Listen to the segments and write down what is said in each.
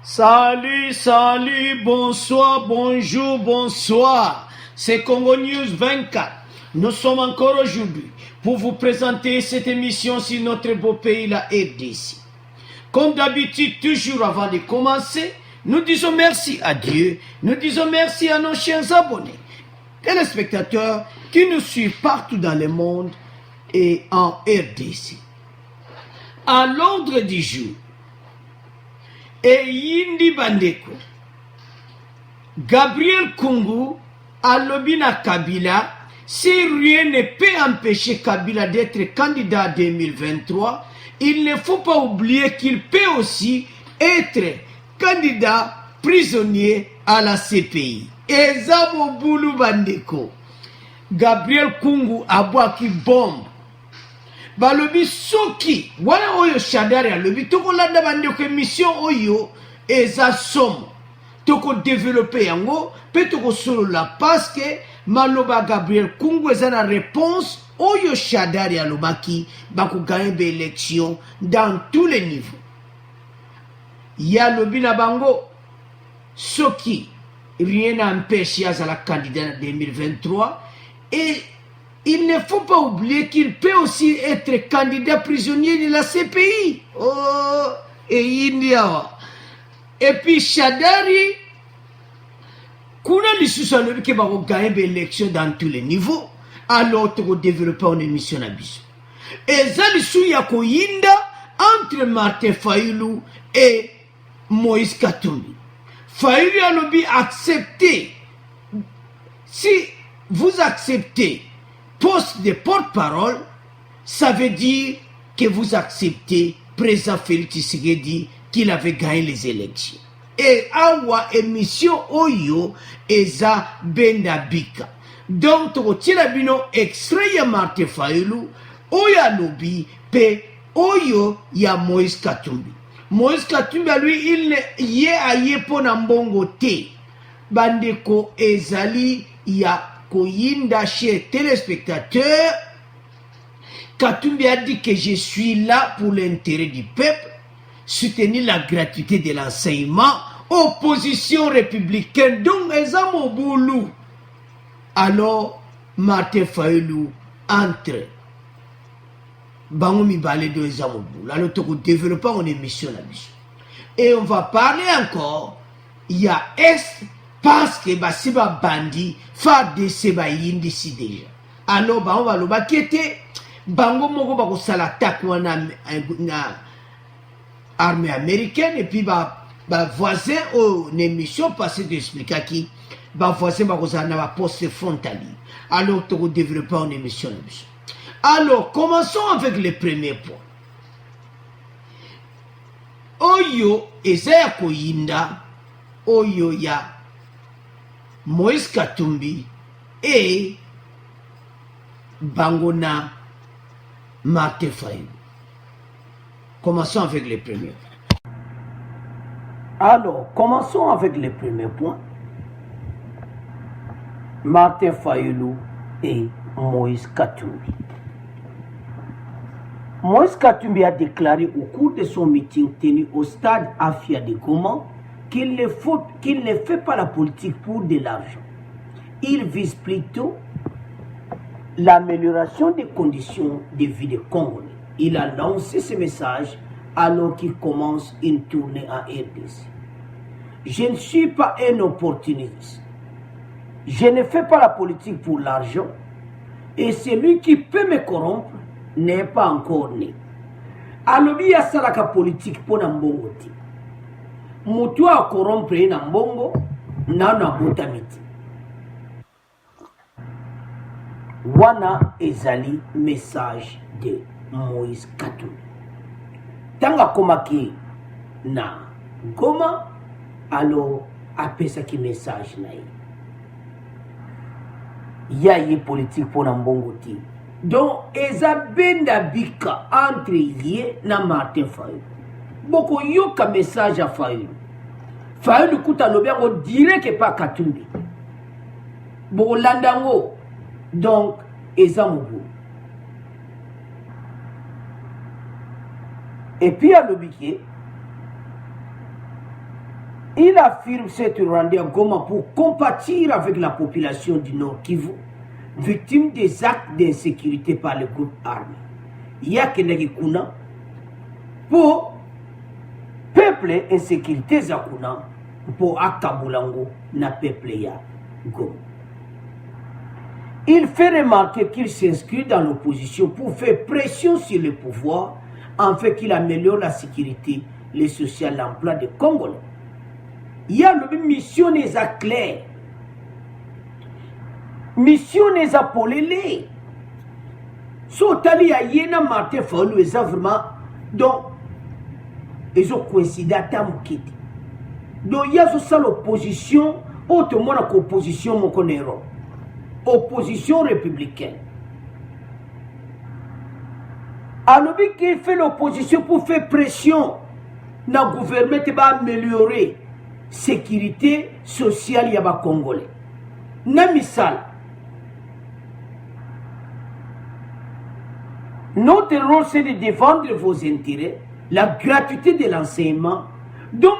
Salut, salut, bonsoir, bonjour, bonsoir. C'est Congo News 24. Nous sommes encore aujourd'hui pour vous présenter cette émission sur notre beau pays, la RDC. Comme d'habitude, toujours avant de commencer, nous disons merci à Dieu, nous disons merci à nos chers abonnés, téléspectateurs qui nous suivent partout dans le monde et en RDC. À l'ordre du jour, et Yindi Bandeko, Gabriel Kungu, Alobina Kabila, si rien ne peut empêcher Kabila d'être candidat à 2023, il ne faut pas oublier qu'il peut aussi être candidat prisonnier à la CPI. Et Zabo Boulou Bandeko, Gabriel Kungu Abouaki bombe. Balobi soki wana oyo Shadari alobi toko landa bandeko émission oyo eza somo toko développer yango pe toko solo la parce que maloba Gabriel Kungu eza na réponse oyo Shadari alobaki bako gagner be élection dans tous les niveaux ya lobi na bango soki rien n'empêche azala candidat en 2023 et il ne faut pas oublier qu'il peut aussi être candidat prisonnier de la CPI. Oh, et India. Et puis Shadari, kuna lisusa lobi ke bako gagner be élection dans tous les niveaux, alors toko développer une émission na biso. Et ça lisu ya koyinda entre Martin Fayulu et Moïse Katumbi. Fayulu a lobi accepter. Si vous acceptez poste de porte-parole, ça veut dire que vous acceptez président Félix Tshisekedi qu'il avait gagné les élections. Et awa émission oyo eza benda bika. Donc tokotila bino extrait ya Martin Fayulu oyo alobi pe oyo ya Moïse Katumbi. Moïse Katumbi lui il ye aye pona mbongo te. Bandeko ezali ya Koyinda chez téléspectateurs, Katumbi a dit que je suis là pour l'intérêt du peuple, soutenir la gratuité de l'enseignement, opposition républicaine, donc Ezamo Boulou. Alors, Martin Fayulu entre. Bangomi Balé de Ezamo Boulou. Alors, on développe une émission là-dessus. Et on va parler encore, il y a Est, parce que si ba bandi fa de se ba yindi si déjà alors ba on va lo ba kete bango moko ba ko sala attaque na armée américaine et puis ba voisin au émission passée d'expliquer qui ba voisin ba ko sala na ba poste frontalier alors to développer une émission là-dessus. Alors commençons avec le premier point. Oyo ezaya koyinda oyo ya Moïse Katumbi et Bangona Martin Fayulu. Commençons avec les premiers. Alors, commençons avec les premiers points. Martin Fayulu et Moïse Katumbi. Moïse Katumbi a déclaré au cours de son meeting tenu au stade Afia de Goma qu'il ne fait pas la politique pour de l'argent. Il vise plutôt l'amélioration des conditions de vie des Congolais. Il a lancé ce message alors qu'il commence une tournée en RDC. Je ne suis pas un opportuniste. Je ne fais pas la politique pour l'argent et celui qui peut me corrompre n'est pas encore né. Alobi ya salaka politique pour Nambongo. Mutu a corrompre na mbongo na botamiti. Wana ezali message de Moïse Katumbi. Tanga komaki na Goma, alors apesa ki message na ye. Ya ye politique pour na mbongo ti. Donc eza benda bika entre ye na Martin Fayulu. Boko yoka message à Fayulu. Fayulu kuta lobiango direct pas Katumbi. Boko landango. Donc, Ezamoubou. Et puis à l'obéqué, Il affirme s'être rendu à Goma pour compatir avec la population du Nord Kivu, victime des actes d'insécurité par les groupes armés. Il y a que kuna pour peuple insécurité zakuna pour akabulango na peuple ya Goma. Il fait remarquer qu'il s'inscrit dans l'opposition pour faire pression sur le pouvoir afin qu'il améliore la sécurité, le social, l'emploi des Congolais. Il y a le mission des clairs. Mission des apolélés. Sotali ya yena Martin Fayulu eza vraiment donc ils ont coïncidé à Tamukiti. Donc il y a ça l'opposition, autrement la opposition mon connaît. Opposition républicaine. Alors qui fait l'opposition pour faire pression, le gouvernement va améliorer sécurité sociale yaba congolais. Namisal. Notre rôle c'est de défendre vos intérêts, la gratuité de l'enseignement. Donc,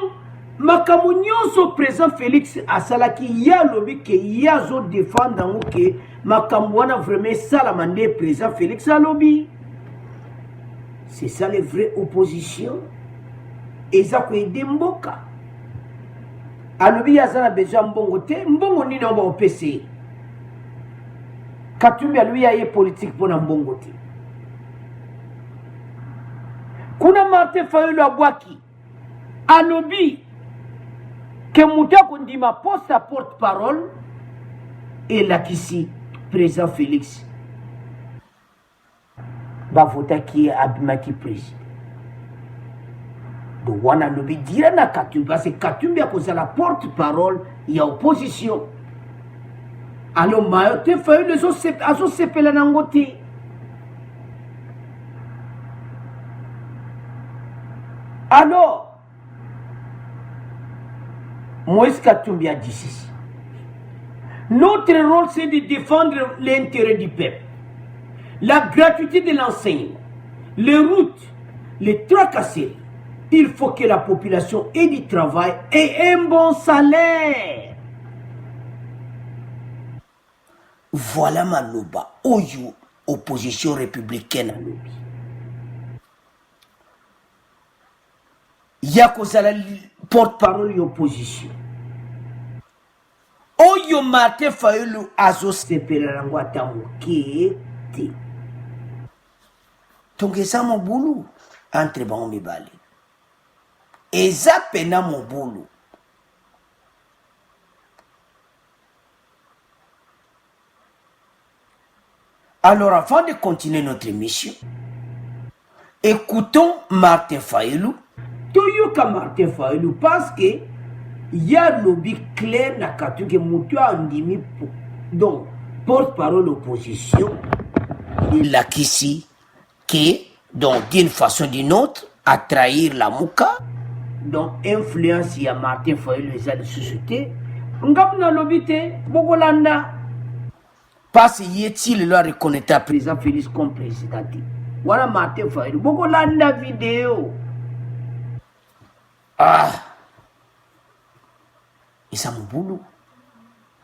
Makamunyon so président Félix Asalaki ya lobi ke ya zo défendre que Makamwana vraiment salamandé président Félix Alobi. C'est ça les vraies oppositions. Et ça quoi Demboka. Alobi ya zana besoin mbongo te, mbongo ni na au PC. Katumbi lui ya politique pour na mbongo te. Kuna Martin Fayulu Abwaki. Alobi que Mouta Kondima poste à porte-parole et là qu'ici, président Félix va voter qui est Abimaki président. Donc on a lobby dire na Katumbi parce que Katumbi a causé la porte-parole, il y a opposition. Alors Martin Fayulu les autres aso sepela nangote. Alors Moïse Katumbi a dit ceci. Notre rôle, c'est de défendre l'intérêt du peuple, la gratuité de l'enseignement, les routes, les tracasseries. Il faut que la population ait du travail et un bon salaire. Voilà ma loba. Oyo, opposition républicaine à lobi. Yako Zala porte-parole de l'opposition. Oyo Martin Fayulu azo sepelango atamuke te. Tongeza mon boulot entre bon mibali. Eza pena mon boulot. Alors avant de continuer notre mission, écoutons Martin Fayulu. Toyoka Martin Fayulu parce que il y a lobby clair na katu que mutu andimi donc porte-parole l'opposition il a qu'ici que donc d'une façon ou d'une autre à trahir la mouka donc influence ya Martin Fayulu les a de société ngapna lobby te bogolanda parce yeti le reconnaître président Félix comme président voilà Martin Fayulu bogolanda vidéo. Ah, et ça mon boulot.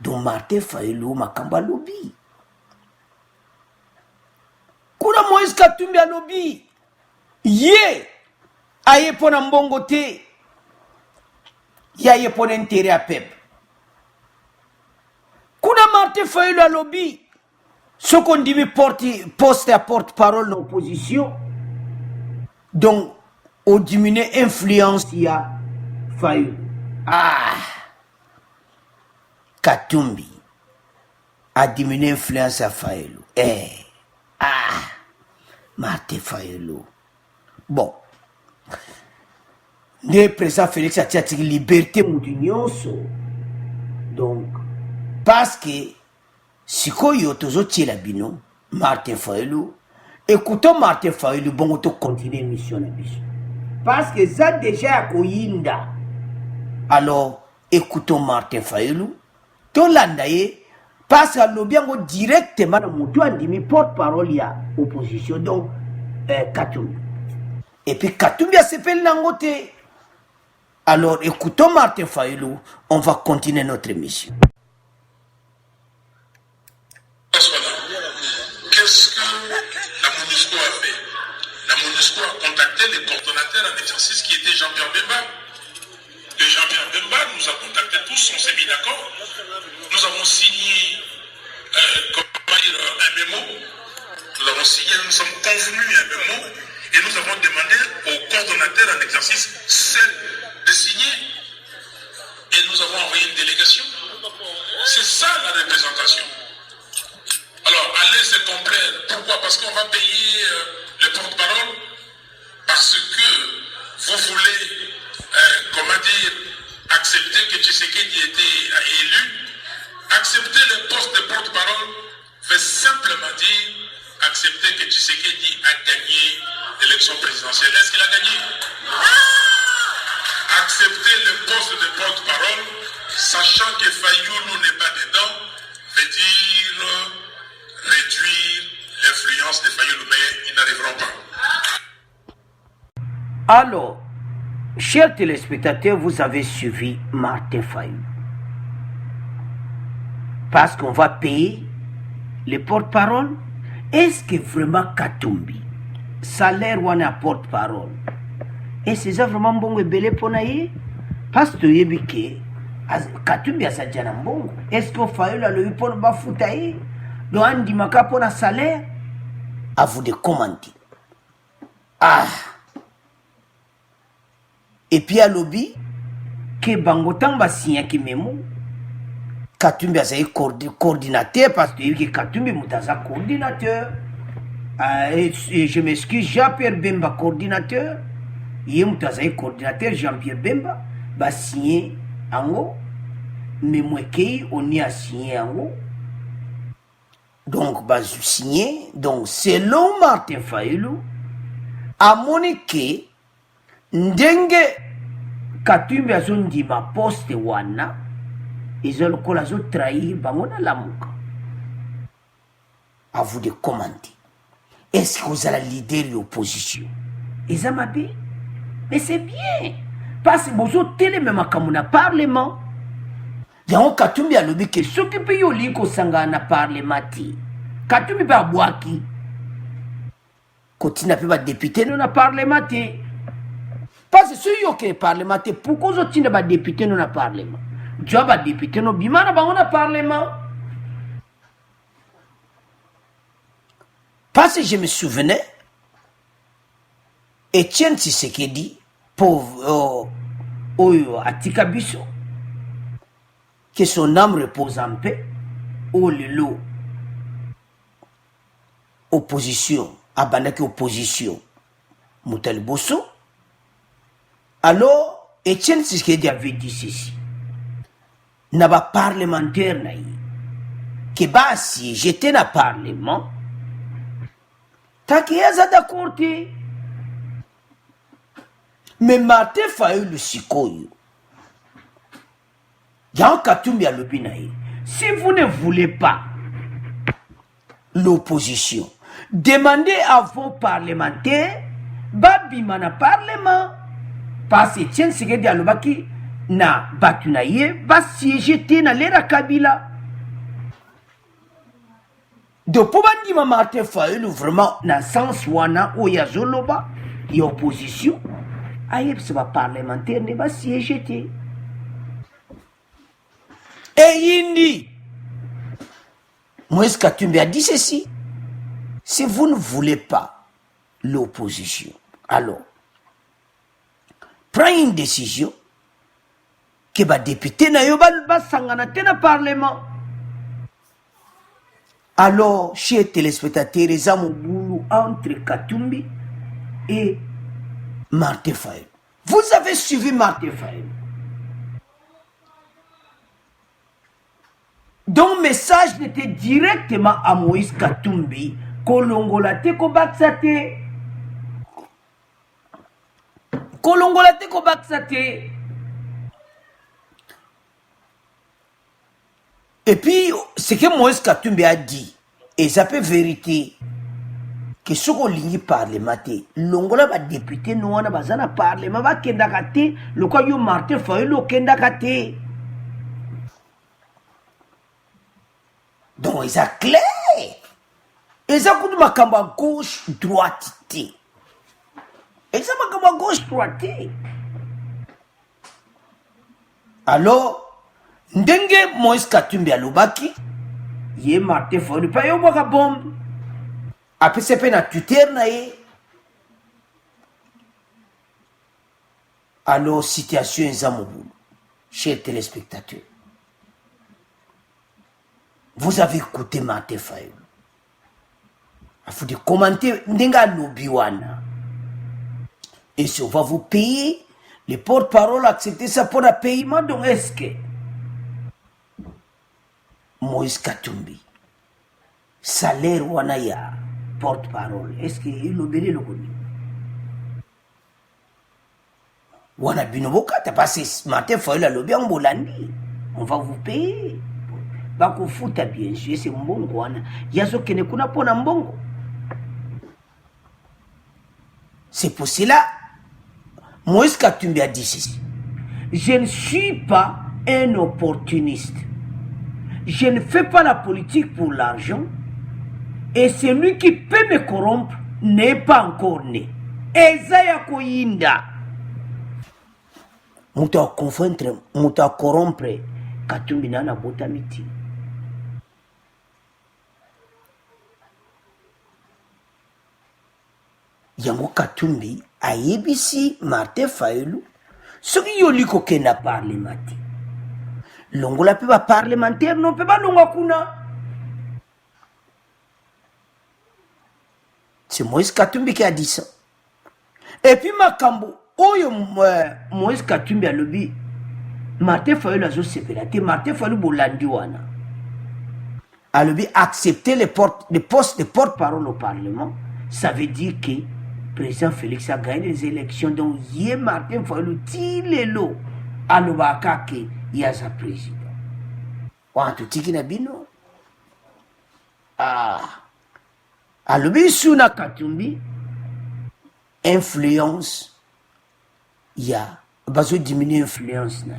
Donc Martin Fayulu makamba lobby. Kuna Moïse Katumbi a lobby. Ye, aye pona mbongo te. Ye pona intérêt à peuple. Kuna Martin Fayulu a lobby. Ce qu'on dit poste à porte-parole l'opposition. Donc au diminuer influence il y a Fayulu. Ah, Katumbi a diminué influence à Fayulu. Martin Fayulu. Bon, le président Félix a dit liberté moudinyoso. Donc, parce que si koyo tozo tchela bino Martin Fayulu, écoutons Martin Fayulu bon auto continuer mission na biso. Parce que ça déjà à Koyinda. Alors, écoutons Martin Fayulu. Tolandaye, parce que l'on bien directement dans mon toit, dit porte-parole, il y a opposition. Donc, Katumbi. Et puis Katumbi a s'appelé Nangote. Alors, écoutons Martin Fayulu, on va continuer notre émission. Qu'est-ce que la MONUSCO a fait? La MONUSCO a contacté les coordonnateurs en exercice qui était Jean-Pierre Bemba. Et Jean-Pierre Bemba nous a contactés tous, on s'est mis d'accord. Nous avons signé un mémo. Nous avons signé, nous sommes convenus un mémo et nous avons demandé aux coordonnateurs en exercice celle de signer. Et nous avons envoyé une délégation. C'est ça la représentation. Alors, allez se complaire. Pourquoi? Parce qu'on va payer le porte-parole. Parce que vous voulez, accepter que Tshisekedi était élu. Accepter le poste de porte-parole veut simplement dire accepter que Tshisekedi a gagné l'élection présidentielle. Est-ce qu'il a gagné? Accepter le poste de porte-parole, sachant que Fayulu n'est pas dedans, veut dire réduire l'influence de Fayulu, mais ils n'arriveront pas. Alors, chers téléspectateurs, vous avez suivi Martin Fayulu. Parce qu'on va payer les porte-parole. Est-ce que vraiment Katumbi, salaire ou un porte-parole, est-ce que c'est vraiment bon et belé pour naïe? Parce que yebike, Katumbi a sa djana bon. Est-ce qu'on Fayulu a le pour le bafoutaï? Le handi maka pour un salaire? À vous de commenter. Ah! Et puis à lobby, que bangotan va signer qui mémo. Katumbi a sa coordinateur parce que Katumbi a sa coordinateur. Et je m'excuse, Jean-Pierre Bemba coordinateur. Il a sa coordinateur Jean-Pierre Bemba va signer en haut. Mais moi on y a signé en haut. Donc, va signer. Donc, selon Martin Fayulu, à Monique, ndenge Katumbi a son dit ma poste wana. Ils ont trahi bangona lamuka. À vous de commenter. Est-ce que vous allez leader l'opposition? Ils ont dit, mais c'est bien. Parce que vous avez télé même comme on a parlement. Donc Katumbi a lobby que ceux qui payent au lit qu'on s'engage à parlement. Katumbi va boire qui? Quand il n'a pas de député, nous n'a parlement. Parce que ceux qui ont parlement, pourquoi vous n'avez pas de député, nous n'a parlement? Job a député no bimana bangona parlement. Parce que je me souvenais, Etienne Tshisekedi, pauvre Atika Biso, que son âme repose en paix, oh lelo, opposition, abanaki opposition, Moutel Bosso. Alors, Etienne Tshisekedi avait dit ceci. Naba parlementaire naï que ba si j'étais na parlement takiyaza d'accord te mais Martin Fayulu sikoyo Jean Katumbi a lobi naï. Si vous ne voulez pas l'opposition, demandez à vos parlementaires babima na parlement parce que Etienne Tshisekedi alobaki na batunaye ba siégé na lera Kabila. De pobandi ma Martin Fayulu vraiment na sens wana oya zoloba y opposition ayeb se ba parlementaire ne ba siégé. Et Yindi Moïse Katumbi a dit ceci: si vous ne voulez pas l'opposition, alors prenez une décision que les députés n'aient sangana tena parlement. Alors, chers téléspectateurs, les amoureux entre Katumbi et Martin Fayulu. Vous avez suivi Martin Fayulu. Donc, message était directement à Moïse Katumbi. Kolongolate kobaksate. Kolongolate kobaksate. Et puis, ce que Moïse Katumbi a dit, et ça peut vérité, que ce qu'on ligne parlement te longola ba député no wana bazana parlement ba kenda kate le quoi yo Martin Fayulu kenda kate donc c'est clair et ça coup de makambo à gauche droite te et ça makambo à gauche droite te alors ndenge Moïse Katumbi alobaki ye Martin Fayulu pa yo boka bombe après c'est peine à tuteur naïe alors situation Zamouboul chers téléspectateurs vous avez écouté Martin Fayulu il faut de commenter ndenga lobiwana et si on va vous payer les porte-parole accepter ça pour un paiement donc est-ce que Moïse Katumbi salaire wana ya porte-parole est-ce que il obéit le connu wana binoboka t'as passé Martin Fayulu lobby en bolandi on va vous payer bako futa bien sûr c'est mbongo wana yazo kene kuna pona mbongo c'est pour cela Moïse Katumbi a dit ceci je ne suis pas un opportuniste je ne fais pas la politique pour l'argent et celui qui peut me corrompre n'est pas encore né. Ezaya koyinda. Muta confondre, muta corrompre Katumbi na botamiti. Yango Katumbi ayebisi Martin Fayulu soki yoliko kena parlementaire. Longola pe ba parlementaire non pe ba longa kuna. C'est Moïse Katumbi qui a dit ça. Et puis makambo oyo Moïse Katumbi a lobby Martin Fayulu azo sepelate Martin Fayulu bolandi wana. A lobby accepter les postes de porte-parole au Parlement, ça veut dire que le président Félix a gagné les élections donc yé Martin Fayulu tilelo alobaka ke yaza président. Wa tutiki na bino. Alobi suna Katumbi influence ya bazo diminuer influence na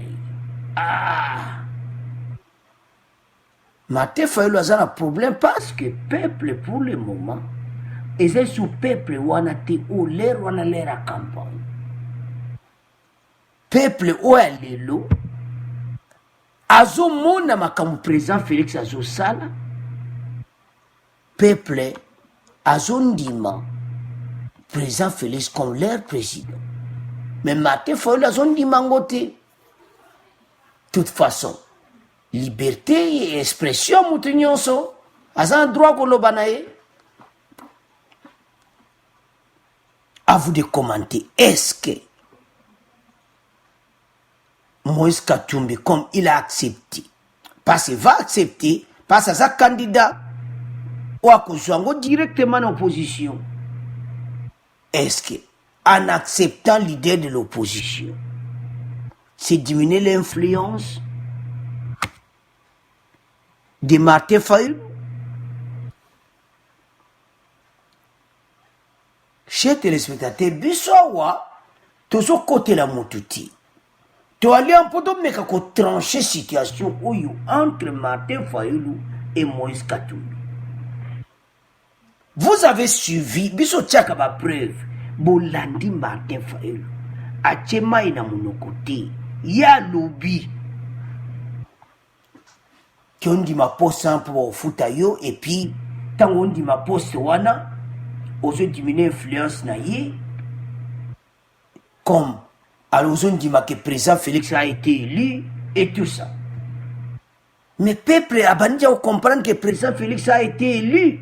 Martin Fayulu a un problème parce que peuple pour le moment et c'est sous peuple wana te ou l'air wana l'air à campagne peuple ou lelo azo mona makamu président Félix azo sala peuple azondima président Félix comme leur président mais Martin Fayulu azondima ngote de toute façon liberté et expression mutu nyonso aza droit koloba na ye à vous de commenter est-ce que Moïse Katumbi comme il a accepté parce qu'il va accepter parce que sa candidat ou à Kousango directement en opposition. Est-ce que, en acceptant l'idée de l'opposition, c'est diminuer l'influence de Martin Fayulu? Chers téléspectateurs, bisowa, tout ce côté la moutouti. Tu as allé un peu de mec à trancher situation entre Martin Fayulu et Moïse Katumbi. Vous avez suivi, biso tchaka ba preuve, bolandi Martin Fayulu, achema ina monokote, ya lobby. Qui on dit ma poste pour futa yo, et puis, tant on dit ma poste wana, ozo diminuer influence na ye, comme, alors on dit ma que président Félix a été élu, et tout ça. Mais peuple a bandi à comprendre que président Félix a été élu.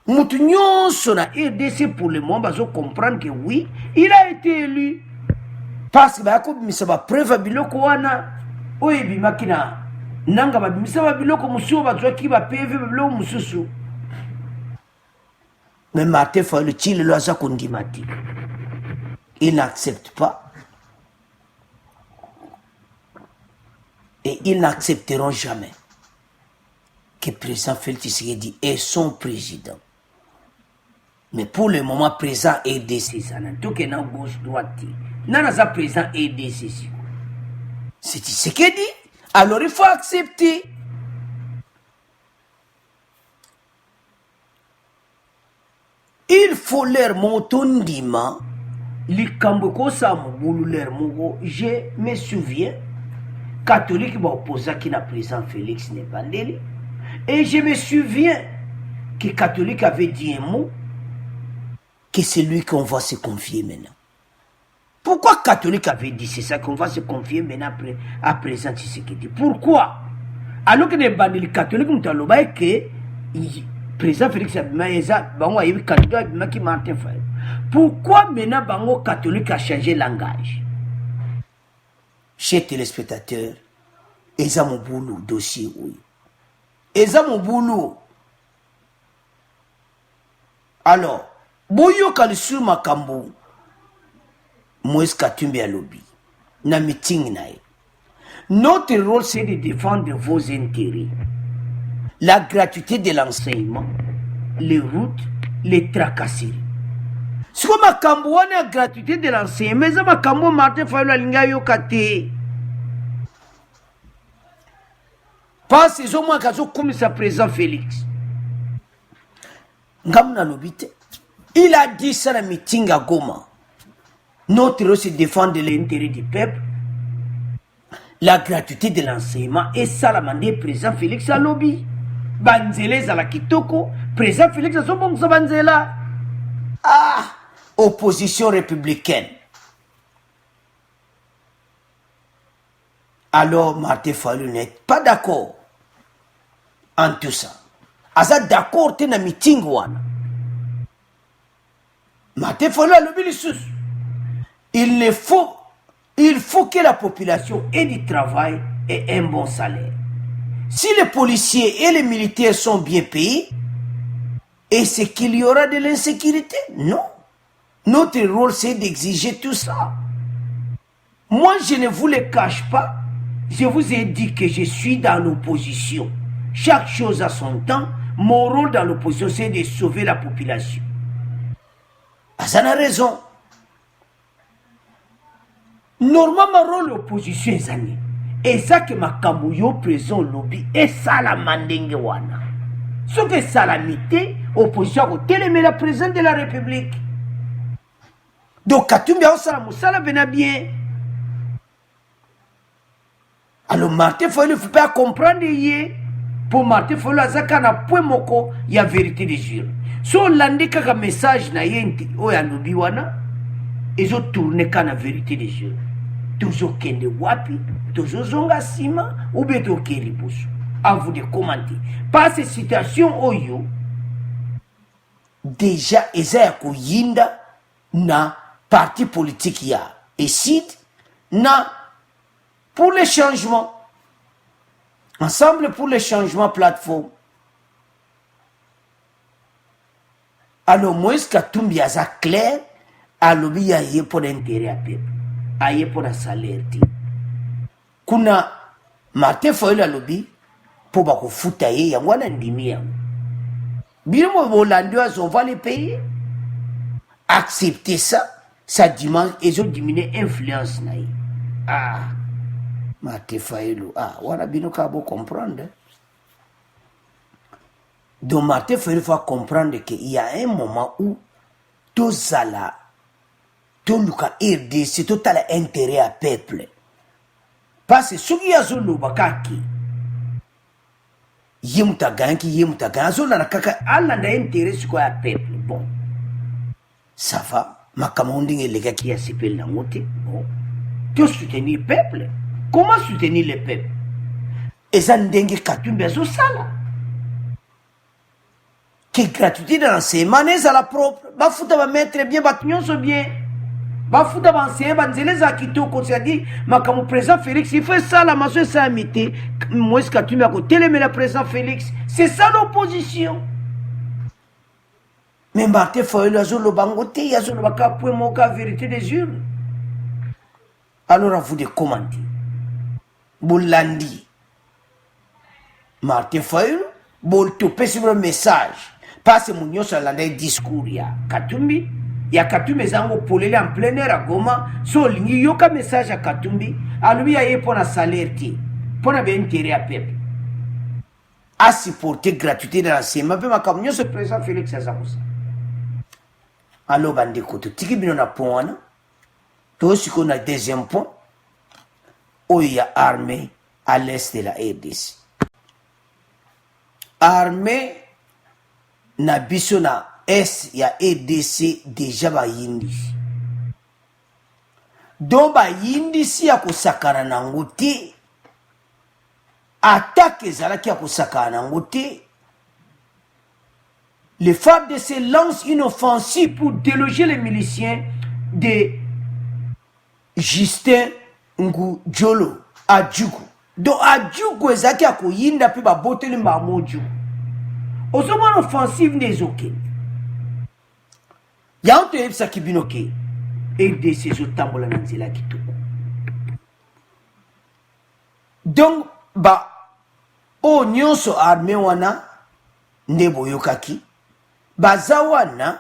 Moutounion son a RDC pour le moment, ils comprendre que oui, il a été élu. Parce que ça va preuve à biloko wana, oye bimakina, nanga ba bimisa ba biloko musuo ba qui va PV biloko mususu. Mais Martin Fayulu tile lo aza kondimati. Il n'accepte pas. Et ils n'accepteront jamais. que le président Félix Tshisekedi est son président. Mais pour le moment, président EDC, ça n'a tout qu'un gauche-droite. N'a pas président EDC. C'est Tshisekedi. Alors il faut accepter. Il faut leur montondima. Je me souviens, catholique va opposer qui n'a président Félix Nebandeli. Et je me souviens que catholique avait dit un mot, que c'est lui qu'on va se confier maintenant. Pourquoi catholique avait dit c'est ça qu'on va se confier maintenant à président Tshisekedi? Pourquoi? Alors que Nebandeli catholique nous a dit que président Félix Abimaiza, bango ayebi candidat Abimaki Martin Fayulu. Pourquoi maintenant bango catholique a changé langage? Chers téléspectateurs, eza mon boulot dossier oui. Eza mon boulot. Alors, boyo kalisu makambo Moïse Katumbi alobi na meeting nae. Notre rôle c'est de défendre vos intérêts. La gratuité de l'enseignement, les routes, les tracasseries. Si vous avez la gratuité de l'enseignement, mais vous avez Martin Fayulu alinga yokate. Pas ces hommes qui ont comme sa président Félix. Ngamna lobite. Il a dit ça dans le meeting à Goma. Notre rôle c'est de défendre l'intérêt du peuple. La gratuité de l'enseignement et ça la mandé président Félix à lobby. Banzele za la kitoko, président Félix a son bon banzela. Ah, opposition républicaine. Alors Martin Fayulu n'est pas d'accord en tout ça. Asa d'accord te na meeting wana. Martin Fayulu a lobby les il faut que la population ait du travail et un bon salaire. Si les policiers et les militaires sont bien payés, est-ce qu'il y aura de l'insécurité? Non. Notre rôle, c'est d'exiger tout ça. Moi, je ne vous le cache pas. Je vous ai dit que je suis dans l'opposition. Chaque chose a son temps. Mon rôle dans l'opposition, c'est de sauver la population. Ah, ça n'a raison. Normalement, mon rôle l'opposition est année. Et ça que ma kambuyo présent lobby et ça la mandenge wana. Ce que ça la mité, opposition au télémé la présidente de la République. Donc Katumbi a ça la bena bien. Alors Martin Fayulu ne faut pas comprendre yé. Pour Martin Fayulu azaka na point moko ya vérité des jure. So landi kaka message na yenti o ya lobby wana. Ils ont tourné kana vérité des jure. Toujours kende wapi, toujours zonga sima, ou bien to keribusu. À vous de commenter. Par ces situations oyo, déjà, eza ko yinda na parti politique ya. Et si, na, pour les changements, ensemble pour les changements plateforme. Alors, Moïse Katumbi aza clair, alobi ya ye pour l'intérêt à peuple. Aye pour la salaire. Kuna Martin Fayulu alobi pour bako futa ye yangwana ndimi yango. Bilimo bolandio on va les payer. Accepter ça, ça dimanche ils ont diminué influence na ye. Ah, Martin Fayulu, ah, wana bino ka bo comprendre. Donc Martin Fayulu faut comprendre qu'il y a un moment où tout ça là tout le cas RDC, tout a l'intérêt à peuple. Parce que ce qui a zolo bakaki, yemutaganki, zolo na kaka, alla na intérêt sur quoi à peuple. Bon, ça va. Ma camonding et les gars qui a s'épellé la montée. Bon, tu soutenir le peuple. Comment soutenir le peuple? Et ça n'dengue Katumbi zo sala. Que gratuité dans l'enseignement n'est à la propre. Ba fouta va mettre bien, ba so bien. Bafouda banseyen banzele za kitoko c'est-à-dire makamu président Félix il fait ça la maso ça amité Moïse Katumbi a côté mais la président Félix c'est ça l'opposition mais Martin Fayulu azolo bangote yazolo baka point moka vérité des urnes alors à vous de commenter Boulandi Martin Fayulu Bon, tu peux sur le message. Parce que mon sur la discours ya Katumbi. Ya Katumbi zango polele en plein air à Goma. So lingi yoka message à Katumbi. A lui a pour la salaire ti. Pour la bien intérêt à peuple. A supporter gratuité dans la CMA. Peu ma camion se présente Félix Azarousa. Alors bande koto. Tiki bino na point. Tout ce qu'on a deuxième point. Où il y a armée à l'est de la RDC. Armée na biso na est ya RDC déjà ba yindi. Donc ba yindi si ya kusakana na nguti. Attaque zalaki ya kusakana na nguti. Le FARDC lance une offensive pour déloger les miliciens de Justin Ngujolo à Djougou. Donc à Djougou ezaki ya kuyinda pe ba boteli mamoju. Osoma offensive des ok. Ya onto yebisa kibinoke. RDC zo tambola na nzela kitoko. Donc ba o nyonso armée wana ndebo yokaki. Baza wana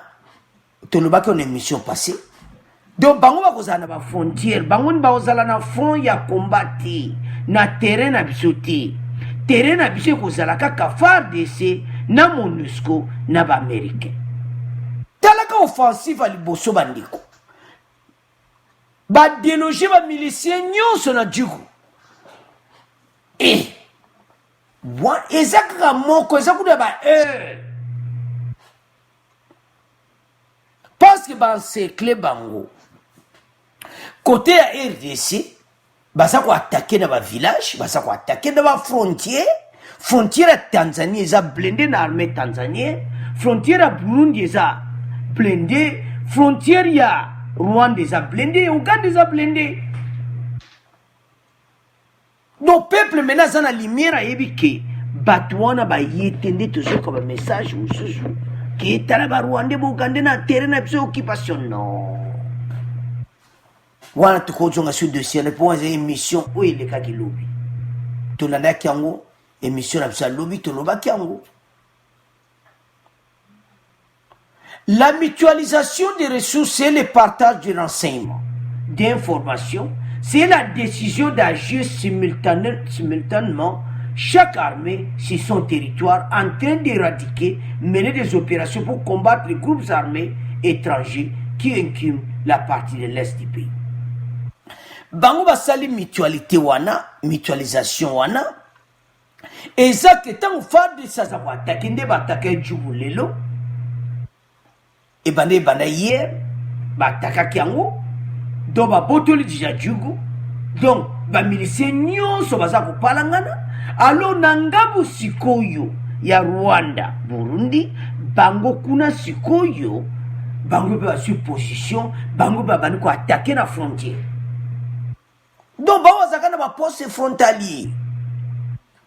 tolobaki on émission passée. Donc bango bakozala na ba frontière, bango ni bakozala na front ya combattre na terrain na biso te. Terrain na biso kozala kaka FARDC na MONUSCO na ba américain. Talaka offensive ali boso bandiko. Ba déloger ba milicien nyonso na Djougou. What ezaka moko ezakuda ba parce que ba encercler bango. Côté à RDC, basa ko attaquer dans ba village, basa ko attaquer dans ba frontière. Frontière à Tanzanie, ils ont blindé l'armée tanzanienne. Frontière à Burundi, ils ont blindé. Frontière à Rwanda, ils ont blindé. Ouganda, ils ont blindé. Donc, peuple, maintenant, ça a la lumière à éviter. Batouana, bah, y étendait toujours comme un message ou ce jour. Qui est à la Rwanda, Ouganda, na terrain, na occupation. Non. Wana, tu connais sur ce dossier, le point, c'est une mission où il est qu'à qui lobby. Tu n'as pas qu'à émission lobby to lobakiango. La mutualisation des ressources et le partage du renseignement, d'informations, c'est la décision d'agir simultanément chaque armée sur son territoire en train d'éradiquer, mener des opérations pour combattre les groupes armés étrangers qui incument la partie de l'est du pays. Bango basali mutualité wana, mutualisation wana. Et ça que tant que FARDC ça va attaquer des bataques Djougou lelo et bande hier bataka kiango donc ba botoli déjà Djougou donc ba milicien nyonso baza ko palangana alors nangabu sikoyo ya Rwanda Burundi bango kuna sikoyo bango ba sur position bango ba bani ko attaquer na frontière donc ba wazakana ba poste frontalier.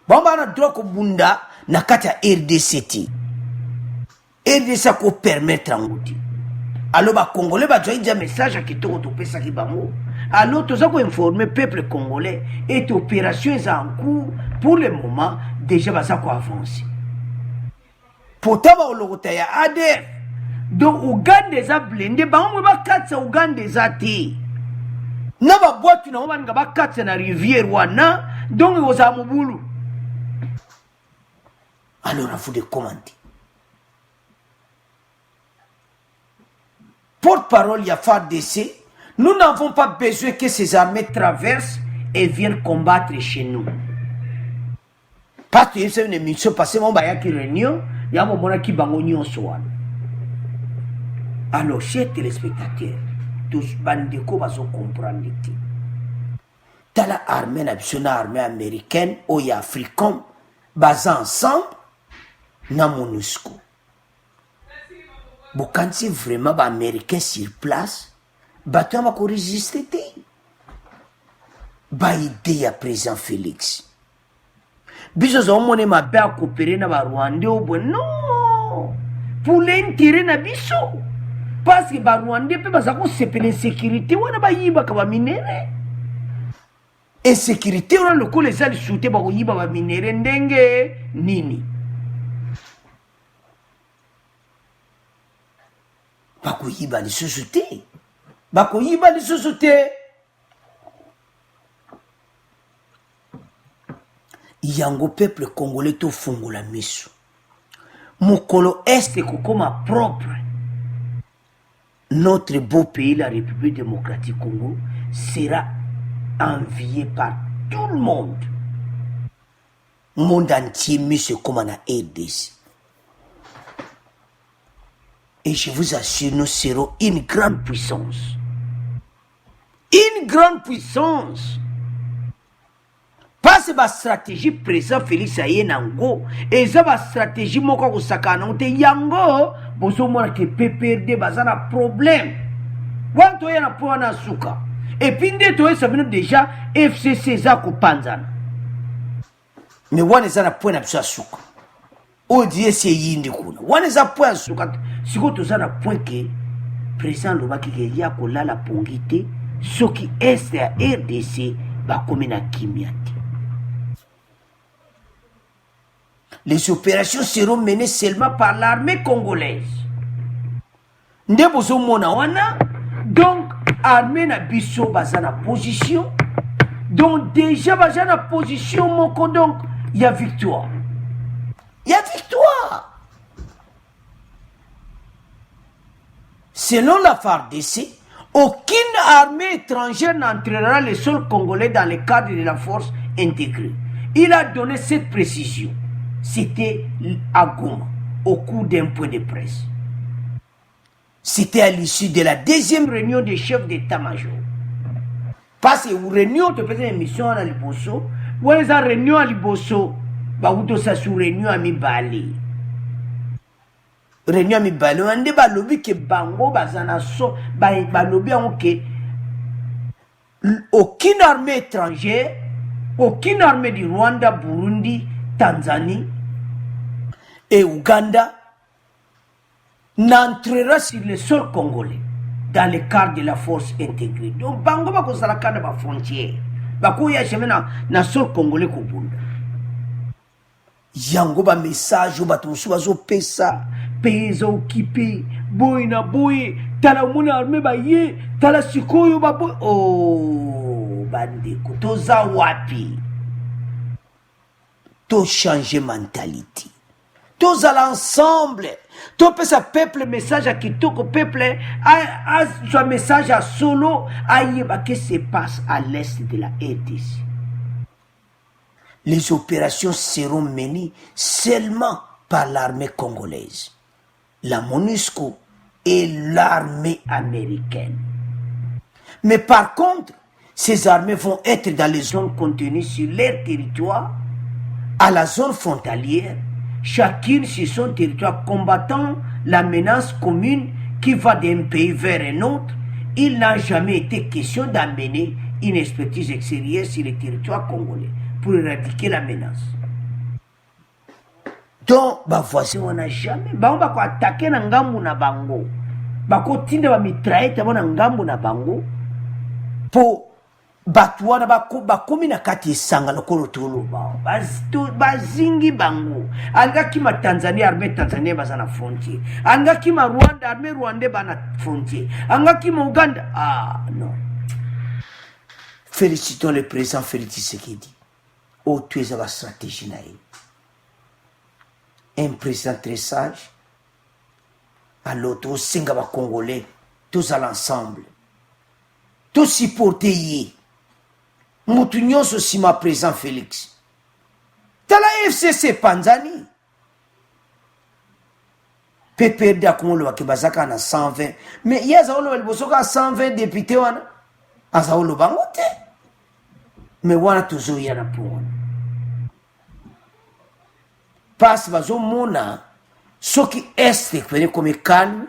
Bon, on a droit au bunda na kati ya RDC. RDC ko permettre ngouti. Alors ba congolais ba joie un message à kitoko to pesa ki bango. Alors to ko informer peuple congolais et opération est en cours pour le moment déjà ba ça ko avancer. Potaba ologota ya ADF. Donc Ouganda za blindé bango ba katsa Ouganda za ti. Na ba boîte na ba nga ba katsa na rivière wana donc oza mubulu. Alors, il faut des commandes. Porte-parole, il y a FARDC. Nous n'avons pas besoin que ces armées traversent et viennent combattre chez nous. Parce que c'est une émission passée, il y a une réunion, il y a un moment qui va soir. Alors, chers téléspectateurs, tous bandeko va se comprendre. Dans l'armée nationale, l'armée américaine, ou il y a africaine, basés ensemble, na MONUSCO. Bon, quand c'est vraiment les Américains sur place, tu vas résister. Bah, idée à présent Félix. Biso za omone mabe a coopérer na ba Rwandais au bon. Non! Pour l'intérêt na biso. Parce que ba Rwandais pe baza ko sepele sécurité wana ba yiba ka ba minere. Et sécurité wana lokole ezali soute ba ko yiba ba minere ndenge nini. bakoyiba lisusu te, bakoyiba lisusu te. Yango peuple congolais to fungola miso. Mokolo est kokoma propre. Notre beau pays, la République démocratique Congo, sera envié par tout le monde. Monde entier miso comme en RDC. Et je vous assure, nous serons une grande puissance. Une grande puissance. Pas ma stratégie président Félix Ayenango. Et ça ma stratégie moko kusakana. On te yango. Bozo mwana ke PPRD bazana problème. Wanto yana po na suka. Et puis nde to sabino déjà FCC za kupanzana. Mais wana zana po na biso suka. Odie se yindi kuna. Wana za po na suka. Siko to zana point que président Lobaki ke ya ko lala pongité soki est ya RDC ba komina kimiati. Les opérations seront menées seulement par l'armée congolaise. Ndebozo mona wana, donc armée na biso bazana position. Donc déjà bazana position moko, donc il y a victoire. Il y a victoire. Selon la FARDC, aucune armée étrangère n'entraînera les sols congolais dans le cadre de la force intégrée. Il a donné cette précision. C'était à Goma, au cours d'un point de presse. C'était à l'issue de la deuxième réunion des chefs d'état-major. Parce que vous réunion, tu faisais une mission à Liboso, ou les réunion à Liboso, bah vous ça sous réunion à Mibali. Réunion à Mibali, on dit bah lobby que bango bazana so, bah lobby on que aucune armée étrangère, aucune armée du Rwanda, Burundi, Tanzanie et Ouganda n'entrera sur le sol congolais dans le cadre de la force intégrée. Donc, bango ba ko sala kana ba frontière. Ba ko ya chemena na sol congolais ko bunda. Yango ba message ba tumusu bazo pesa, pays occupé, boy na boy, tala muna armée ba ye, tala sikoyo ba boy. Oh, bandeko toza wapi? To changer mentalité. Tous à l'ensemble. Tout ce peuple message à qui tout le peuple a un message à solo à ce qui se passe à l'est de la RDC. Les opérations seront menées seulement par l'armée congolaise, la MONUSCO et l'armée américaine. Mais par contre, ces armées vont être dans les zones contenues sur leur territoire, à la zone frontalière, chacune sur son territoire combattant la menace commune qui va d'un pays vers un autre. Il n'a jamais été question d'amener une expertise extérieure sur le territoire congolais pour éradiquer la menace. Donc, voici, on n'a jamais. On va attaquer na ngambu na bango. Bako tinde ba mitraillette na ngambu na bango. Pour Batouana bakomi na kati sanga lokolo tolo bazingi bango anga kima Tanzania armée Tanzania bazana frontier anga kima Rwanda armée Rwanda bana frontier anga kima Uganda non. Félicitons le président Félix Tshisekedi au tuer sa stratégie naïe. Un président très sage à l'autre au singa ba congolais tous à l'ensemble tous supporter Moutounion aussi ma présent Félix. T'as la FCC Panzani. PPRD a kumolo wakibazaka na 120. Mais il y a zaolo walibosoka 120 députés wana. Azaolo bangote. Mais wana toujours yana pour wana. Passe bazo mona. Soki est kwene comme calme.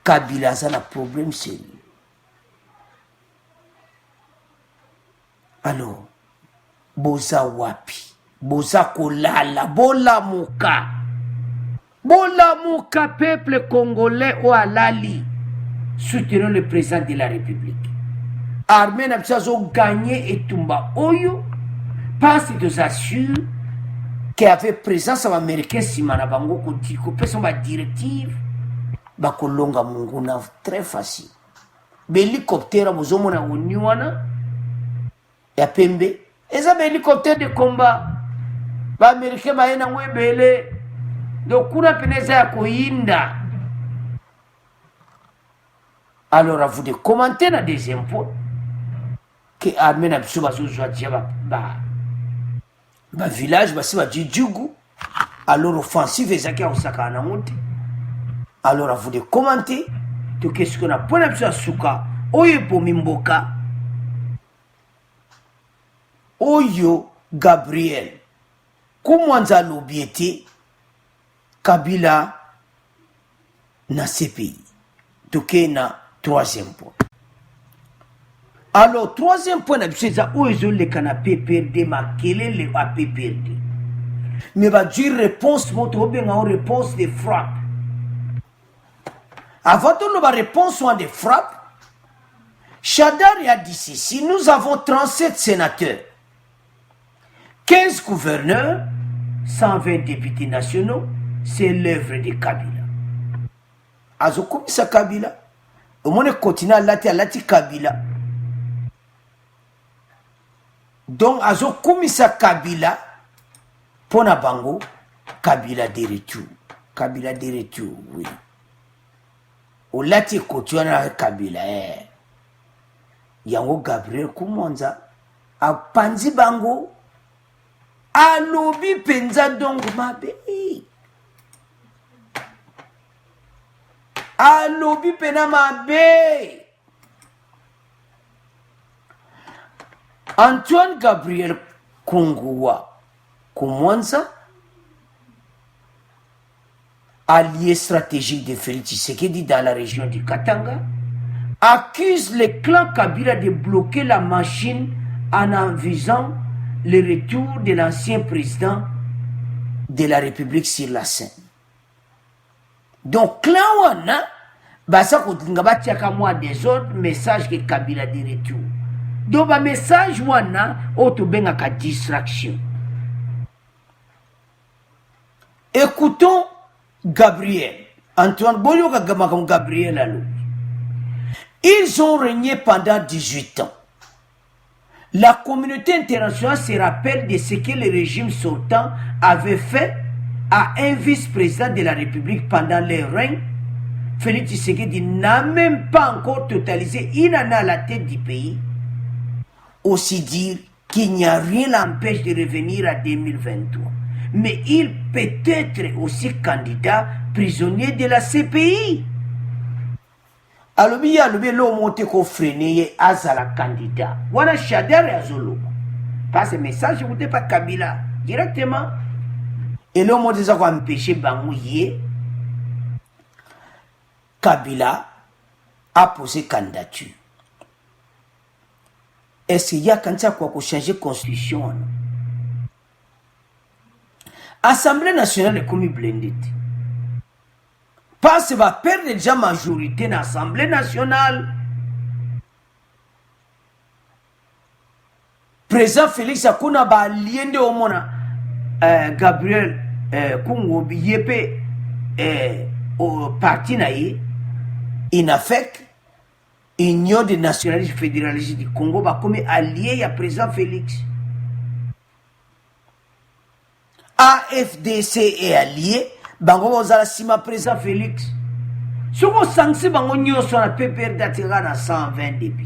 Kabila zana problème sérieux. Alors, boza wapi, boza kolala, bola muka. Bola muka, peuple congolais ou alali. Soutenons le président de la République. Armée n'a pas gagné et tumba oyo. Parce que j'assure qu'il y avait présence américaine si manabango ko peut son directive. bakolonga munguna très facile. Hélicoptère bozomona oniwana ya pembe eza hélicoptère de combat ba américain baena ngwebele donc kuna peneza ya koyinda. Alors à vous de commenter na deuxième point que armée na biso bazozwa dia ba village basi ba Djugu. Alors offensive ezaki ya kosaka na mote. Alors à vous de commenter to qu'est-ce qu'on a pour la suka oyo pomi mboka oyo Gabriel kumwanza lobiete Kabila na CPI toke na troisième point. Alors troisième point na biso za oyo le kana PPRD makelele a PPRD mais va dire réponse moto benga en réponse de frappe. Avant de nous réponse soit de frappe, Chadari a dit ceci: nous avons 37 sénateurs, 15 gouverneurs, 120 députés nationaux, c'est l'œuvre de Kabila. Azokumisa Kabila, au monde continue à lati Kabila. Donc Azokumisa Kabila, pona bango, Kabila de retour. Kabila de retour, oui. O lati kotuana Kabila yango Gabriel Kumonza a panzi bango alobi penza donc mabe alobi pena mabe. Antoine Gabriel Kungua Kumonza, allié stratégique de Félix Tshisekedi dans la région du Katanga, accuse le clan Kabila de bloquer la machine en envisageant le retour de l'ancien président de la République sur la scène. Donc, clan wana, basa kotinga batiaka moi des autres messages que Kabila de retour. Donc, ba message wana, oto bengaka distraction. Écoutons Gabriel, Antoine Boyo Gabriel Alou. Ils ont régné pendant 18 ans. La communauté internationale se rappelle de ce que le régime sortant avait fait à un vice-président de la République pendant leur règne. Félix Tshisekedi n'a même pas encore totalisé une année à la tête du pays. Aussi dire qu'il n'y a rien l'empêche de revenir à 2023. Mais il peut être aussi candidat prisonnier de la CPI. Alobi lo monte ko freiner azala candidat. Wana Chadari azolo. Parce que message vous pas Kabila directement. Et le monte ça ko empêcher bango yé. Kabila a posé candidature. Est-ce qu'il y a quand ça quoi pour changer constitution? Assemblée nationale est comme blindée. Parce que va perdre déjà majorité dans l'Assemblée nationale. Président Félix Akuna ba liende au mona Gabriel Kungo Biyepe au parti naïe INAFEC, Union des nationalistes fédéralistes du Congo, va comme allié à président Félix. AFDC est allié, bango bozala sima président Félix. Soko sanksi bango nyoso na PPR d'atira na 120 députés.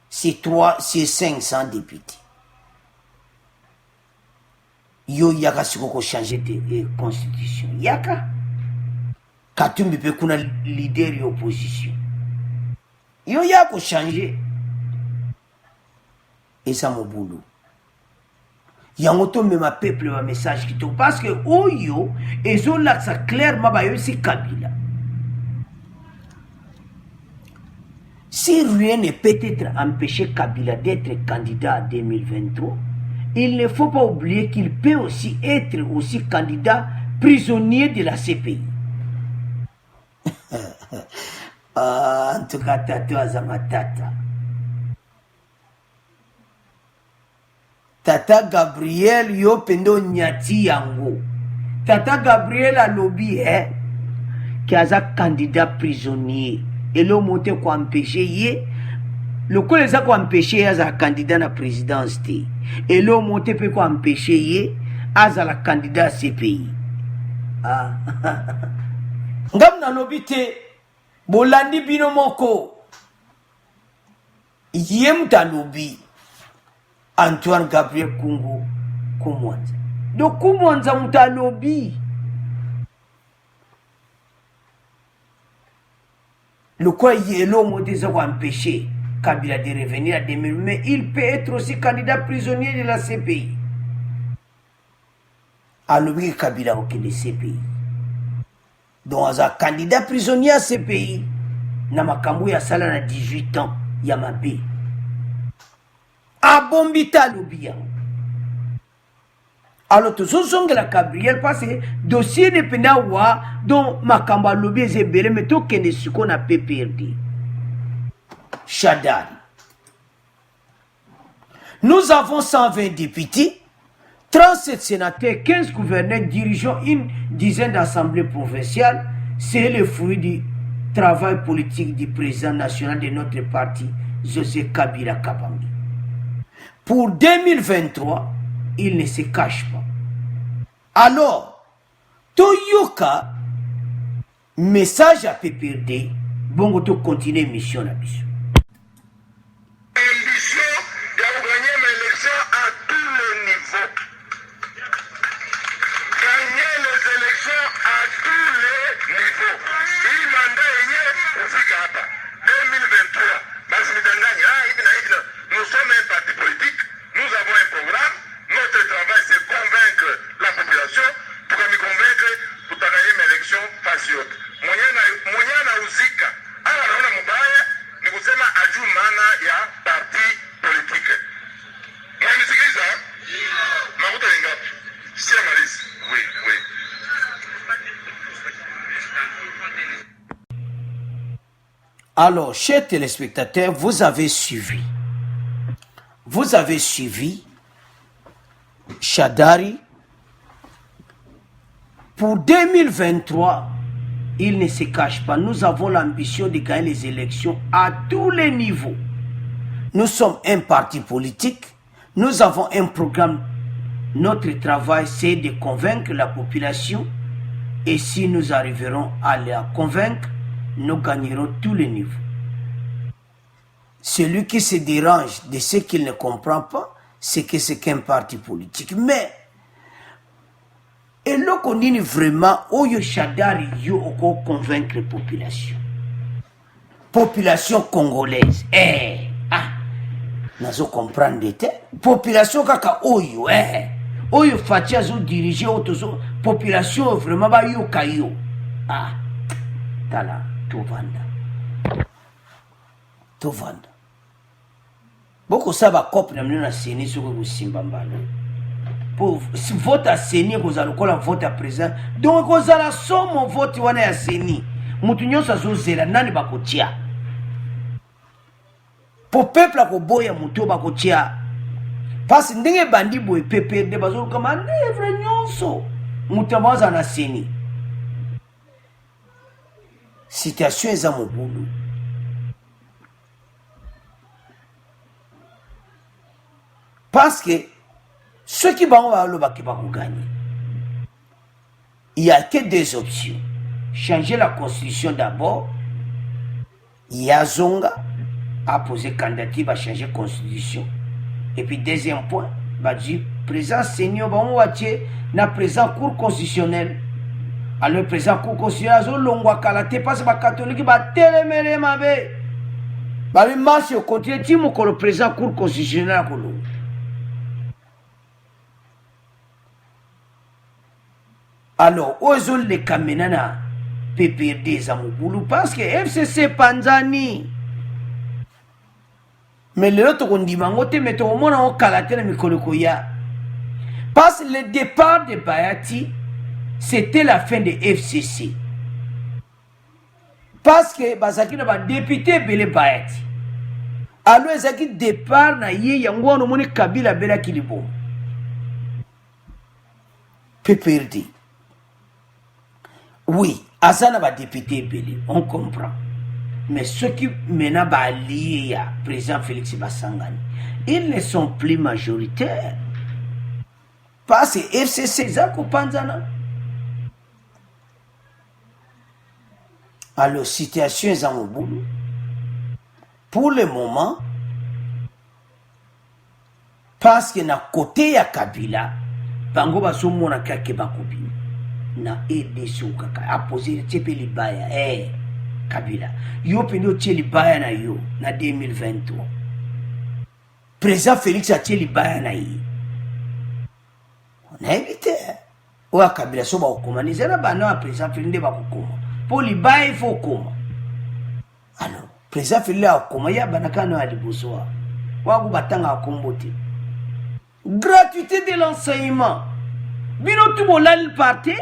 C'est 500 députés. Yo yaka siko changer de constitution. Yaka. Katumbi pe kuna leader de opposition. Yo yako changer. Et ça mon boulot. Yango to me ma peuple un message qui to parce que oyo ezo là ça clairement ba yo si Kabila. Si rien ne peut être empêché Kabila d'être candidat en 2023, il ne faut pas oublier qu'il peut aussi être aussi candidat prisonnier de la CPI. En tout cas, Tato Azamatata. Tata Gabriel yo pendo nyati yango. Tata Gabriel alobi qui a un candidat prisonnier et le monté quoi empêcher le coup les a quoi empêcher à un candidat à la présidence et le monté peut quoi empêcher à la candidat à CPI ah ngam na lobité bolandi bino moko yem ta lobi Antoine Gabriel Kungu Kumwanza donc Kumwanza muta lobi le quoi l'homme monté a empêché Kabila de revenir à 2000, mais il peut être aussi candidat prisonnier de la CPI. Alors oui, Kabila ok de CPI. Donc un candidat prisonnier à CPI, Namakambu ya sala na 18 ans, Yamabe. Abombita lobia. Alors tout ce sont la Gabriel parce que dossier de Penawa dont Makamba lobby est belé mais tout qu'est ce qu'on a perdu. Chadari. Nous avons 120 députés, 37 sénateurs, 15 gouverneurs dirigeant une dizaine d'assemblées provinciales. C'est le fruit du travail politique du président national de notre parti, José Kabila Kabange. Pour 2023, il ne se cache pas. Alors, Toyoka, message à PPRD, bon, tu continues mission à mission. Nous sommes un parti politique, nous avons un programme, notre travail c'est convaincre la population, pour me convaincre pour gagner une élection facile. Mwenyana uzika, ala naona mubaya, ni kusema ajuu maana ya parti politique. Mwanisikiliza? Makuta ni ngapi? Sia malisi. Oui, oui. Alors, chers téléspectateurs, vous avez suivi Chadari. Pour 2023, il ne se cache pas. Nous avons l'ambition de gagner les élections à tous les niveaux. Nous sommes un parti politique. Nous avons un programme. Notre travail, c'est de convaincre la population. Et si nous arriverons à la convaincre, nous gagnerons tous les niveaux. Celui qui se dérange de ce qu'il ne comprend pas, c'est que c'est qu'un parti politique. Mais, et là qu'on dit vraiment, Oyo Chadari yo oko convaincre la population. Population congolaise. Nazo comprendre de population kaka Oyo, Oyo Fatia zo diriger auto population vraiment ba yo kayo. Tala, Tovanda. Boko saba copie na mnena seni soko kusimba mbala. Pour vote à seni kozala kola vote à président. Donc kozala somo vote wana ya seni. Mutu nyonso azozela nani bakotia. Po peuple akoboya mutu bakotia. Parce ndenge bandi boye pepe de bazolo kama nevre nyonso. Mutu amaza na seni. Situation eza mobulu. Parce que ceux qui vont gagner, il n'y a que deux options. Changer la constitution d'abord. Yazonga a posé candidature à changer la constitution. Et puis deuxième point, dit président senior na président cour constitutionnel. Alors le président cour constitutionnel a longwa kalate parce que les catholiques ba telemere mabe. Ba mi marche au continent timo ko le président cour constitutionnel ko lo. Alors, ozo le kamenana PPRD Zamouboulou parce que FCC Panzani. Mais l'autre on dit mangote mais au moins on kalate na mikolokoya. Parce que le départ de Bayati, c'était la fin de FCC. Parce que bazaki na ba député belé Bayati. Alors ezaki départ na ye yango on moni Kabila bela kilibo. PPRD. Oui, Azana va député Bélé, on comprend. Mais ceux qui maintenant va lier à président Félix Bassangani, ils ne sont plus majoritaires. Parce que FCC, Zako Panzana. Alors, situation est en boulot. Pour le moment, parce que na côté ya Kabila, bango basomo na kake bakobi. Na aidé sur kaka a posé tiepe libaya Kabila yo pendo tie libaya na yo na 2023 président Félix a tie libaya na yi on a évité wa Kabila so ba okoma ni zera ba na président Félix ba kokoma pour libaya il faut koma alors président Félix a okoma ya banaka no alibusoa wa ku batanga akombote gratuité de l'enseignement bino tu bolal parti.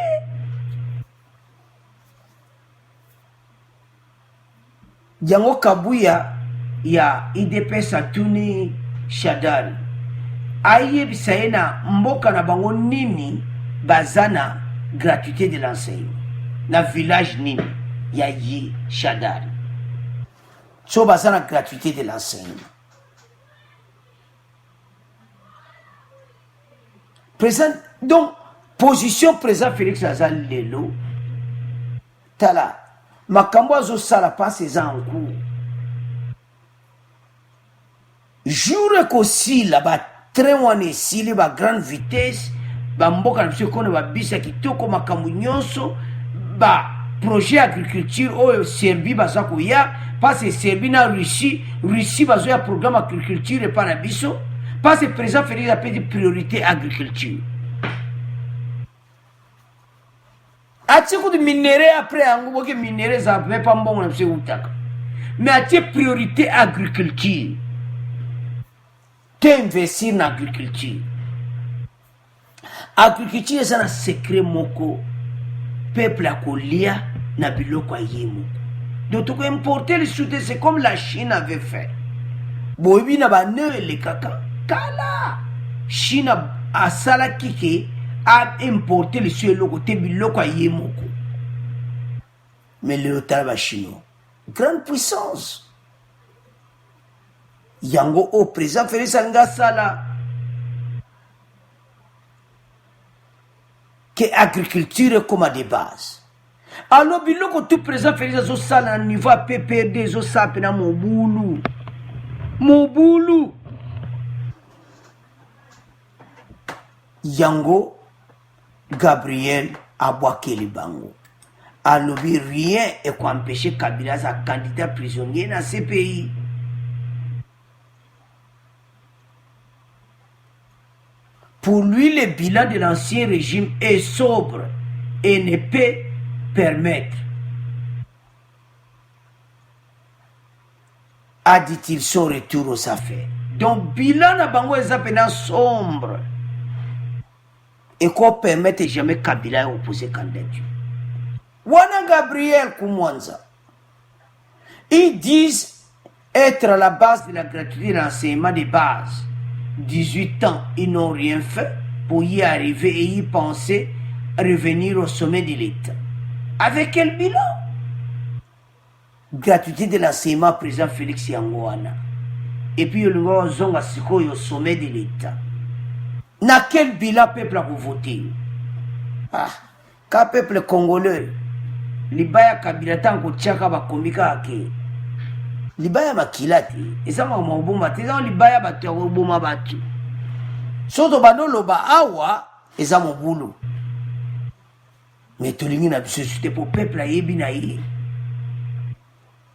Yango Kabuya ya IDPS Atuni Shadari aye bisaena mboka na bango nini bazana gratuité de l'enseignement na village nini ya yi Shadari so bazana gratuité de l'enseignement. Présent donc position président Félix Azal Lelo tala makambo azo sala passe eza en cours jour ekosi la ba train wana esili ba grande vitesse bamboka na biso ekona babisa kitoko makambo nyonso ba projet agriculture oyo Serbie baza koya parce Serbie na Russie bazoya programme agriculture epa na biso parce président Félix apesi priorité agriculture. Atie coup de minerai après en que minerai ça peut pas bon na se utaka mais atie priorité agriculture t'investir dans agriculture c'est un secret moko peuple a kolia na biloko yemo donc tu peux importer les soutes c'est comme la Chine avait fait boyebi na ba ne le kaka kala Chine a sala kike a importé le sué loko te biloko yemoko mais le otaba chinois grande puissance yango au président Félix Ngasala que agriculture comme de base alors biloko tout président Félix zo sala niveau PPRD zo sapena mobulu yango Gabriel Abouakeli Bango. Alors, rien et quoi empêcher Kabila sa candidat prisonnier dans ces pays. Pour lui, le bilan de l'ancien régime est sobre et ne peut permettre, a dit-il, son retour aux affaires. Donc, bilan de Bango est appelé sombre. Et qu'on permette jamais Kabila opposer candidature. Wana Gabriel Koumwanza, ils disent être à la base de la gratuité de l'enseignement de base. 18 ans, ils n'ont rien fait pour y arriver et y penser revenir au sommet de l'État. Avec quel bilan? Gratuité de l'enseignement, président Félix Yangoana. Et puis le Zonga Siko au sommet de l'État. Na quel bilan peuple a voté? Ah, ka peuple congolais, libaya Kabila tango tchaka ba komika ake. Libaya makilati, ezama maboma, tezama libaya batu ya boma batu. Soto banolo ba awa, ezama bulu. Mais tolingi na biso c'était pour peuple ayebi na ye.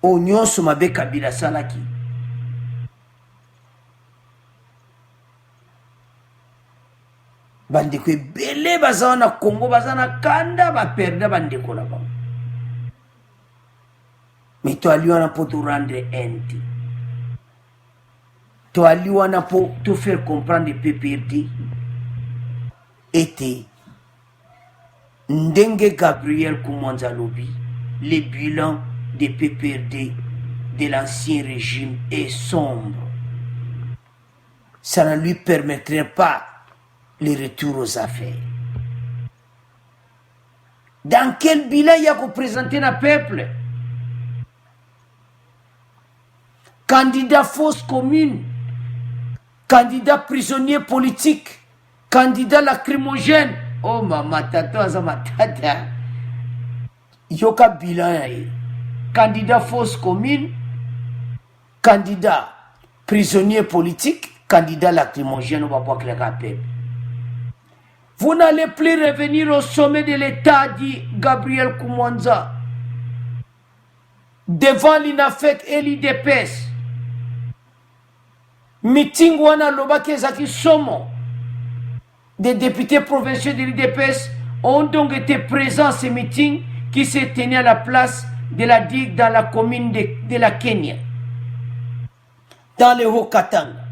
O nyonso mabe Kabila salaki. Bandeko ebele baza na Congo baza na kanda ba perdre bandeko na bango. Mais to ali wana pour te rendre enti. To ali wana pour te faire comprendre PPRD. Était Ndenge Gabriel Koumwanza Lobi, le bilan des PPRD de l'ancien régime est sombre. Ça ne lui permettrait pas le retour aux affaires. Dans quel bilan il y a représenté le peuple? Candidat fausse commune, candidat prisonnier politique, candidat lacrymogène. Oh maman, tata, matata. Yoka bilan. Candidat fausse commune, candidat prisonnier politique, candidat lacrymogène, on va voir que le rappel. Vous n'allez plus revenir au sommet de l'État, dit Gabriel Koumanza, devant l'INAFEC et l'IDPS. Meeting wana lobaki zaki somo. Des députés provinciaux de l'IDPS ont donc été présents à ce meeting qui s'est tenu à la place de la digue dans la commune de la Kenya, dans le Haut-Katanga.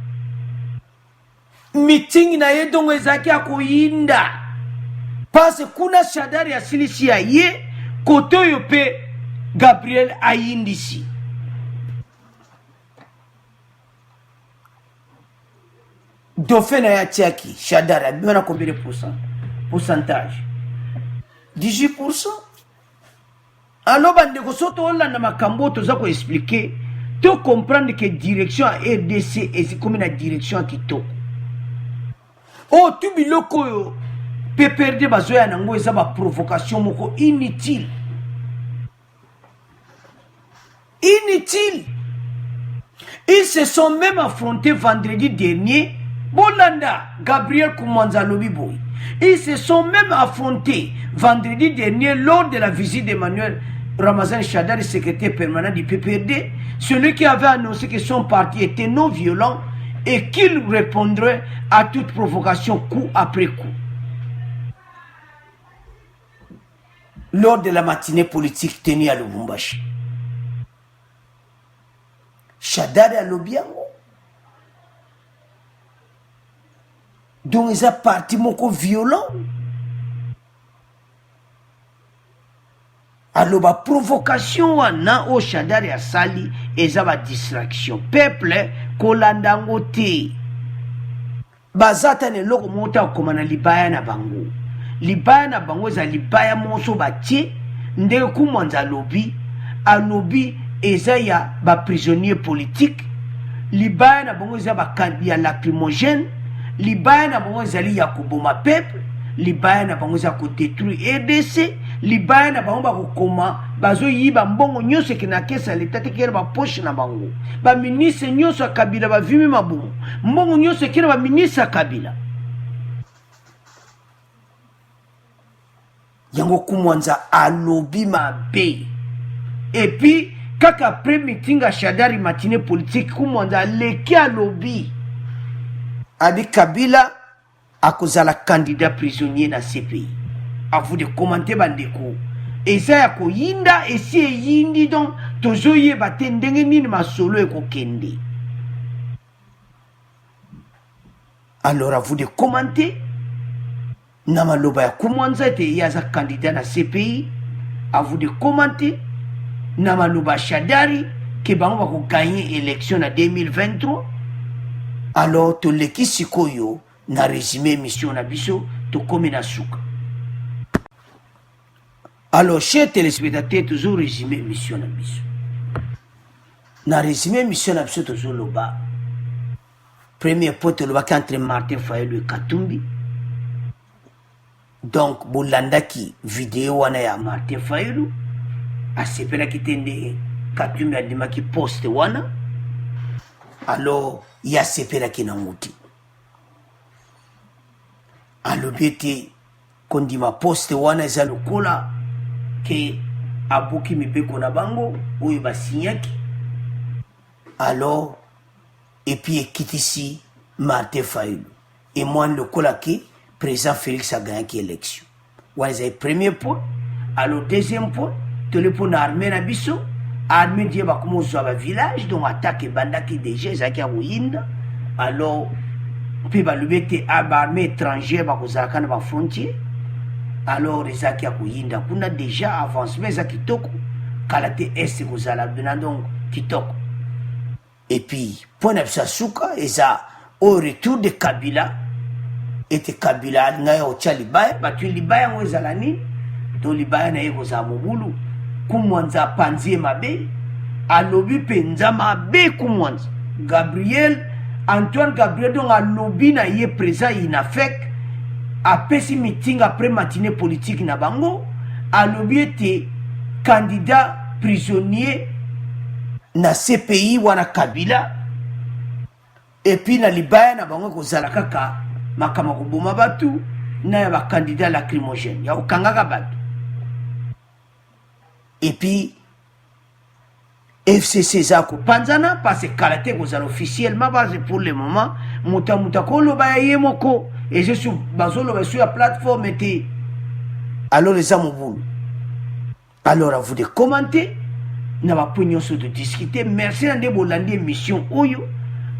Meeting na ye donc ezaki akoyinda parce que kuna Shadari asilisi ya ye koto yo pe Gabriel ayindisi. Dauphin na ya tiaki Shadari abimana combien de pourcentage? 18%. Alors bandeko soto olanda makambo toza ko expliquer to comprendre que direction à RDC et comme la direction à kitoko. Oh, tu biloko yo peut perdre bazoya nango eza ba provocation moko inutile. Inutile. Ils se sont même affrontés vendredi dernier. Bolanda, Gabriel Koumanza Lobiboy. Ils se sont même affrontés vendredi dernier lors de la visite d'Emmanuel Ramazan Shadari, secrétaire permanent du PPRD, celui qui avait annoncé que son parti était non violent et qu'il répondrait à toute provocation coup après coup. Lors de la matinée politique tenue à Lubumbashi, Shadari a l'obiango. Donc ils ont parti moko violent. Alors la provocation wana o Shadari a sali eza ba distraction. Peuple kolandango te. Bazata ne loko mota komana libaya na bango. Libaya na bango eza libaya monso batie ndenge Koumanza alobi eza ya ba prisonnier politique. Libaya na bango eza ba ya lacrymogène. Libaya na bango ezali ya koboma peuple. Libaya na bango eza ko détruire RDC. Libaya na bango bakokoma bazo yiba mbongo nyonso ke na kesa leta te kera ba poche na bango. Ba ministre nyonso Kabila ba vimi mabumu. Mbongo nyonso kera ba ministre Kabila. Yango Koumanza alobi mabe. Et puis kaka après meeting à Shadari matinée politique Koumanza leki alobi Abi Kabila akozala candidat prisonnier na CPI. À vous de commenter bandeko. Et ça ya ko yinda et si yindi donc tozoye batendenge nini masolo e ko kende. Alors à vous de commenter. Namaloba ya Koumanza te yaza candidat na CPI. À vous de commenter. Namaloba Shadari ke bango bako gagner élection en 2023. Alors to leki sikoyo na résumé mission na biso to komi na suka. Alors chers téléspectateurs, toujours résumé mission na biso. Na résumé mission na biso toujours loba. Premier point loba entre Martin Fayulu et Katumbi. Donc bolandaki vidéo wana ya Martin Fayulu asepela kitende Katumbi adimaki poste wana. Alors ya sepela kina muti. Alobete kondima poste wana eza lokola ke abuki mibeko na bango oyo basinyaki. Alors et puis ekitisi Martin Fayulu et moi lokola ke président Félix a gagné l'élection. Wana eza premier point. Alors deuxième point téléphone armée na biso. Armée die ba komo zo ba village donc attaque bandaki déjà zaki a Rwanda. Alors puis ba lubete armée étrangère ba kozaka na ba frontière. Alors ezaki a Rwanda kuna déjà avancement zaki kitoko kalate est kozala bena donc kitoko. Et puis point na suka eza au retour de Kabila était Kabila ngai o Libaya ba tu Libaya ngo ezala ni to libaya na ye kozala mobulu kumwanza apanzi mabe alobi penza mabe kumwanza Antoine Gabriel donc alobi na ye présent inafek apesi meeting après matinée politique na bango alobi ete candidat prisonnier na CPI wana Kabila et puis na libaya na bango kozala kaka makama koboma batu na ya bakandidat lacrymogène ya kokangaka batu et puis FCC eza kopanzana parce que karaté kozala officiellement base pour le moment muta koloba ya ye moko et je bazoloba sur la plateforme ete alors eza mobulu. Alors à vous de commenter na bapo nyonso de discuter. Merci na nde bolandi émission oyo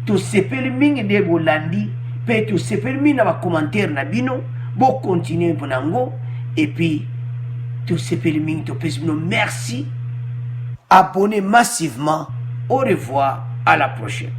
tosepeli mingi nde bolandi mpe tosepeli mingi na bacommentaire na bino bocontinue mpo nango et puis tosepeli mingi topesi bino merci. Abonnez massivement. Au revoir, à la prochaine.